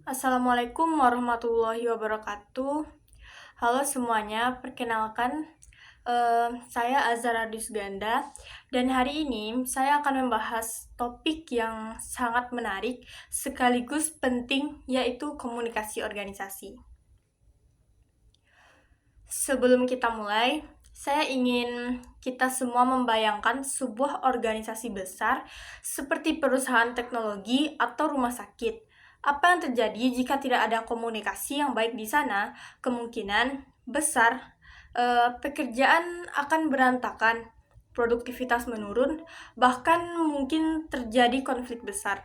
Assalamualaikum warahmatullahi wabarakatuh. Halo semuanya, perkenalkan saya Azhara Ganda dan hari ini saya akan membahas topik yang sangat menarik sekaligus penting, yaitu komunikasi organisasi. Sebelum kita mulai, saya ingin kita semua membayangkan sebuah organisasi besar seperti perusahaan teknologi atau rumah sakit. Apa yang terjadi jika tidak ada komunikasi yang baik di sana? Kemungkinan besar pekerjaan akan berantakan, produktivitas menurun, bahkan mungkin terjadi konflik besar.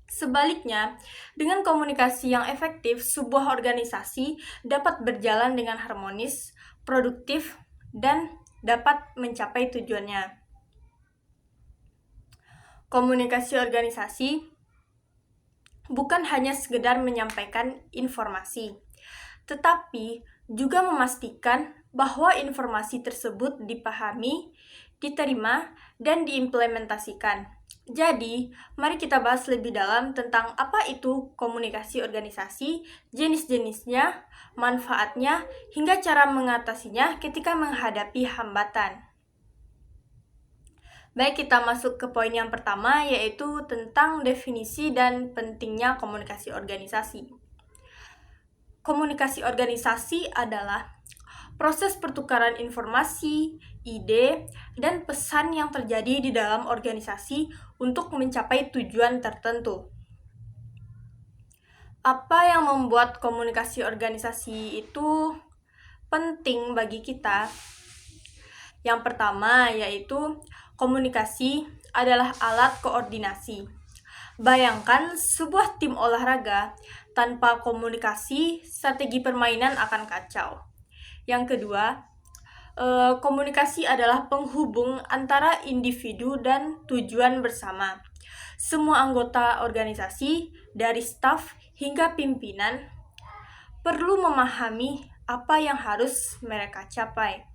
Sebaliknya, dengan komunikasi yang efektif, sebuah organisasi dapat berjalan dengan harmonis, produktif, dan dapat mencapai tujuannya. Komunikasi organisasi bukan hanya sekedar menyampaikan informasi, tetapi juga memastikan bahwa informasi tersebut dipahami, diterima, dan diimplementasikan. Jadi, mari kita bahas lebih dalam tentang apa itu komunikasi organisasi, jenis-jenisnya, manfaatnya, hingga cara mengatasinya ketika menghadapi hambatan. Baik, kita masuk ke poin yang pertama, yaitu tentang definisi dan pentingnya komunikasi organisasi. Komunikasi organisasi adalah proses pertukaran informasi, ide, dan pesan yang terjadi di dalam organisasi untuk mencapai tujuan tertentu. Apa yang membuat komunikasi organisasi itu penting bagi kita? Yang pertama yaitu komunikasi adalah alat koordinasi. Bayangkan sebuah tim olahraga tanpa komunikasi, strategi permainan akan kacau. Yang kedua, komunikasi adalah penghubung antara individu dan tujuan bersama. Semua anggota organisasi, dari staf hingga pimpinan, perlu memahami apa yang harus mereka capai.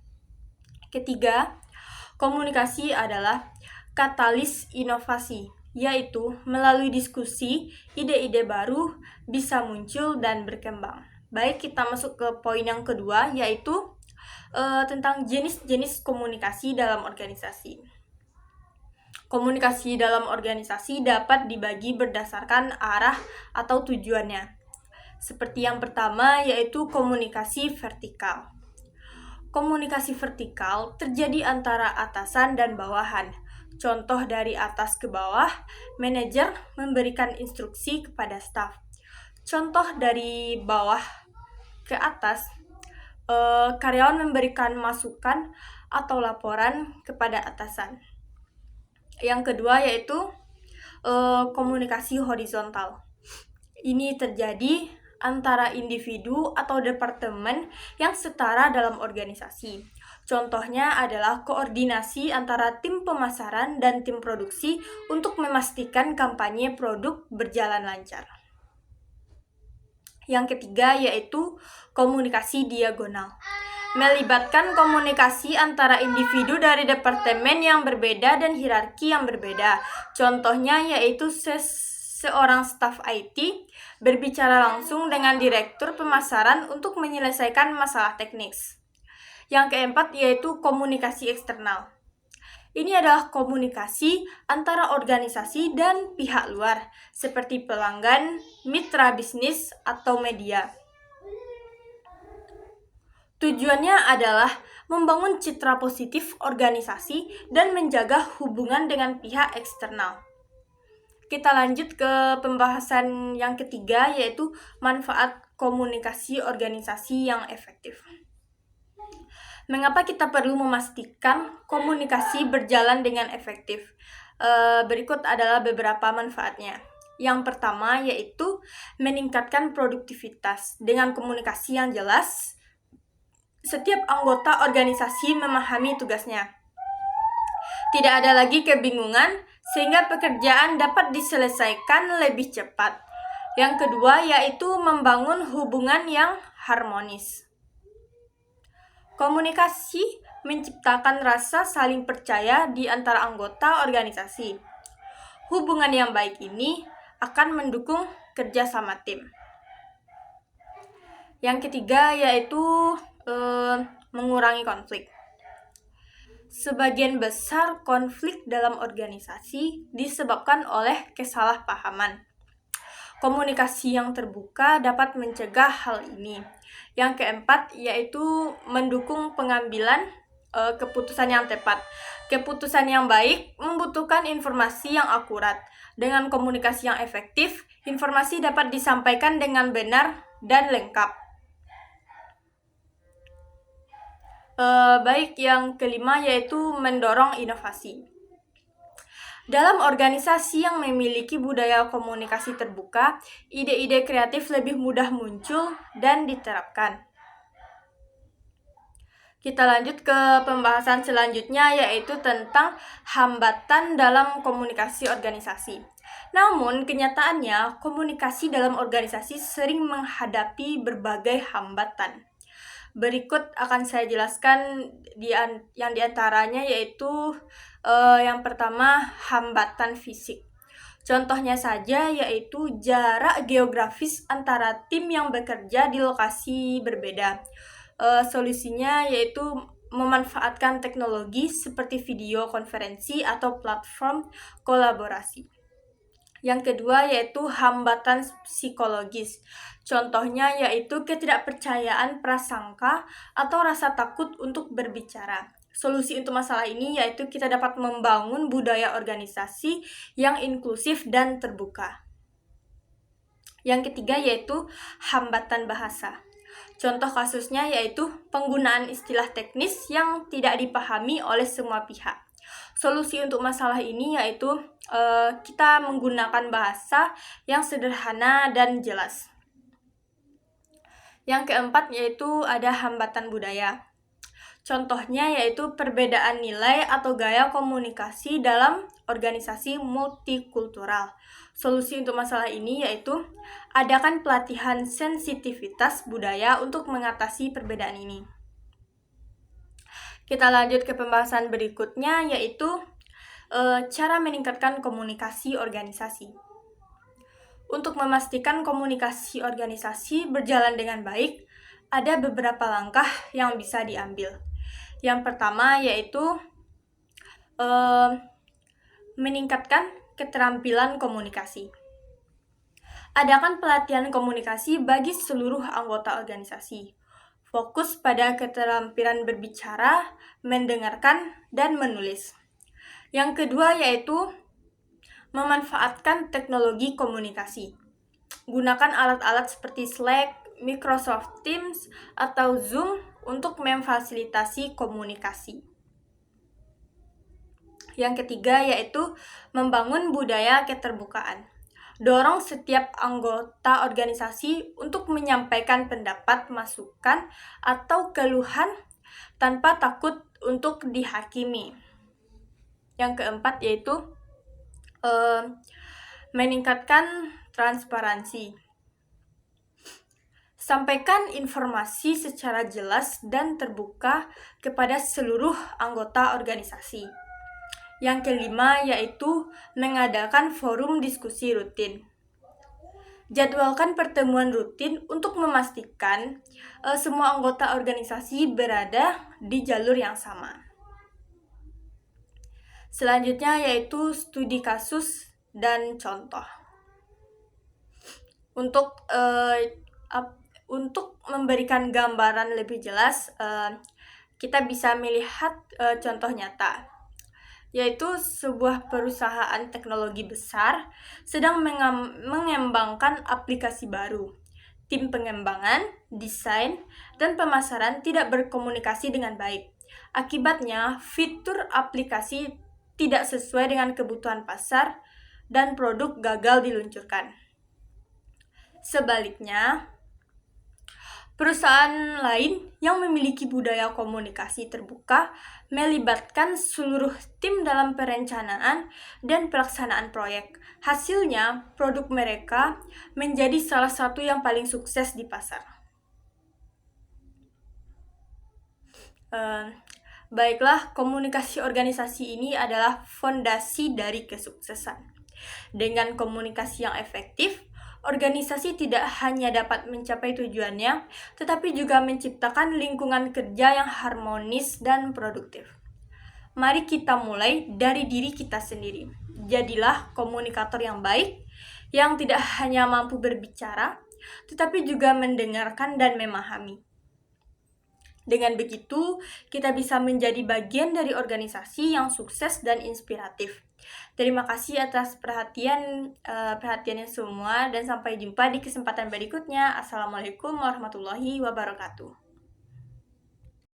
Ketiga, komunikasi adalah katalis inovasi, yaitu melalui diskusi, ide-ide baru bisa muncul dan berkembang. Baik, kita masuk ke poin yang kedua, yaitu tentang jenis-jenis komunikasi dalam organisasi. Komunikasi dalam organisasi dapat dibagi berdasarkan arah atau tujuannya. Seperti yang pertama, yaitu komunikasi vertikal. Komunikasi vertikal terjadi antara atasan dan bawahan. Contoh dari atas ke bawah, manajer memberikan instruksi kepada staf. Contoh dari bawah ke atas, karyawan memberikan masukan atau laporan kepada atasan. Yang kedua yaitu komunikasi horizontal. Ini terjadi antara individu atau departemen yang setara dalam organisasi. Contohnya adalah koordinasi antara tim pemasaran dan tim produksi untuk memastikan kampanye produk berjalan lancar. Yang ketiga yaitu komunikasi diagonal. Melibatkan komunikasi antara individu dari departemen yang berbeda dan hierarki yang berbeda. Contohnya yaitu seorang staf IT berbicara langsung dengan direktur pemasaran untuk menyelesaikan masalah teknis. Yang keempat yaitu komunikasi eksternal. Ini adalah komunikasi antara organisasi dan pihak luar, seperti pelanggan, mitra bisnis, atau media. Tujuannya adalah membangun citra positif organisasi dan menjaga hubungan dengan pihak eksternal. Kita lanjut ke pembahasan yang ketiga, yaitu manfaat komunikasi organisasi yang efektif. Mengapa kita perlu memastikan komunikasi berjalan dengan efektif? Berikut adalah beberapa manfaatnya. Yang pertama yaitu meningkatkan produktivitas. Dengan komunikasi yang jelas, setiap anggota organisasi memahami tugasnya. Tidak ada lagi kebingungan, sehingga pekerjaan dapat diselesaikan lebih cepat. Yang kedua yaitu membangun hubungan yang harmonis. Komunikasi menciptakan rasa saling percaya di antara anggota organisasi. Hubungan yang baik ini akan mendukung kerja sama tim. Yang ketiga yaitu mengurangi konflik. Sebagian besar konflik dalam organisasi disebabkan oleh kesalahpahaman. Komunikasi yang terbuka dapat mencegah hal ini. Yang keempat yaitu mendukung pengambilan keputusan yang tepat. Keputusan yang baik membutuhkan informasi yang akurat. Dengan komunikasi yang efektif, informasi dapat disampaikan dengan benar dan lengkap. Baik, yang kelima yaitu mendorong inovasi. Dalam organisasi yang memiliki budaya komunikasi terbuka, ide-ide kreatif lebih mudah muncul dan diterapkan. Kita lanjut ke pembahasan selanjutnya yaitu tentang hambatan dalam komunikasi organisasi. Namun, kenyataannya komunikasi dalam organisasi sering menghadapi berbagai hambatan. Berikut akan saya jelaskan yang diantaranya yaitu yang pertama hambatan fisik. Contohnya saja yaitu jarak geografis antara tim yang bekerja di lokasi berbeda. Solusinya yaitu memanfaatkan teknologi seperti video konferensi atau platform kolaborasi. Yang kedua yaitu hambatan psikologis. Contohnya yaitu ketidakpercayaan prasangka atau rasa takut untuk berbicara. Solusi untuk masalah ini yaitu kita dapat membangun budaya organisasi yang inklusif dan terbuka. Yang ketiga yaitu hambatan bahasa. Contoh kasusnya yaitu penggunaan istilah teknis yang tidak dipahami oleh semua pihak. Solusi untuk masalah ini yaitu kita menggunakan bahasa yang sederhana dan jelas. Yang keempat yaitu ada hambatan budaya. Contohnya yaitu perbedaan nilai atau gaya komunikasi dalam organisasi multikultural. Solusi untuk masalah ini yaitu adakan pelatihan sensitivitas budaya untuk mengatasi perbedaan ini. Kita lanjut ke pembahasan berikutnya yaitu cara meningkatkan komunikasi organisasi. Untuk memastikan komunikasi organisasi berjalan dengan baik, ada beberapa langkah yang bisa diambil. Yang pertama yaitu meningkatkan keterampilan komunikasi. Adakan pelatihan komunikasi bagi seluruh anggota organisasi. Fokus pada keterampilan berbicara, mendengarkan, dan menulis. Yang kedua yaitu memanfaatkan teknologi komunikasi. Gunakan alat-alat seperti Slack, Microsoft Teams, atau Zoom untuk memfasilitasi komunikasi. Yang ketiga yaitu membangun budaya keterbukaan. Dorong setiap anggota organisasi untuk menyampaikan pendapat, masukan, atau keluhan tanpa takut untuk dihakimi. Yang keempat yaitu meningkatkan transparansi. Sampaikan informasi secara jelas dan terbuka kepada seluruh anggota organisasi. Yang kelima yaitu mengadakan forum diskusi rutin. Jadwalkan pertemuan rutin untuk memastikan semua anggota organisasi berada di jalur yang sama. Selanjutnya yaitu studi kasus dan contoh. Untuk memberikan gambaran lebih jelas, kita bisa melihat contoh nyata, yaitu sebuah perusahaan teknologi besar sedang mengembangkan aplikasi baru. Tim pengembangan, desain, dan pemasaran tidak berkomunikasi dengan baik. Akibatnya, fitur aplikasi tidak sesuai dengan kebutuhan pasar dan produk gagal diluncurkan. Sebaliknya, perusahaan lain yang memiliki budaya komunikasi terbuka melibatkan seluruh tim dalam perencanaan dan pelaksanaan proyek. Hasilnya, produk mereka menjadi salah satu yang paling sukses di pasar. Baiklah, komunikasi organisasi ini adalah fondasi dari kesuksesan. Dengan komunikasi yang efektif, organisasi tidak hanya dapat mencapai tujuannya, tetapi juga menciptakan lingkungan kerja yang harmonis dan produktif. Mari kita mulai dari diri kita sendiri. Jadilah komunikator yang baik, yang tidak hanya mampu berbicara, tetapi juga mendengarkan dan memahami. Dengan begitu, kita bisa menjadi bagian dari organisasi yang sukses dan inspiratif. Terima kasih atas perhatiannya semua, dan sampai jumpa di kesempatan berikutnya. Assalamualaikum warahmatullahi wabarakatuh.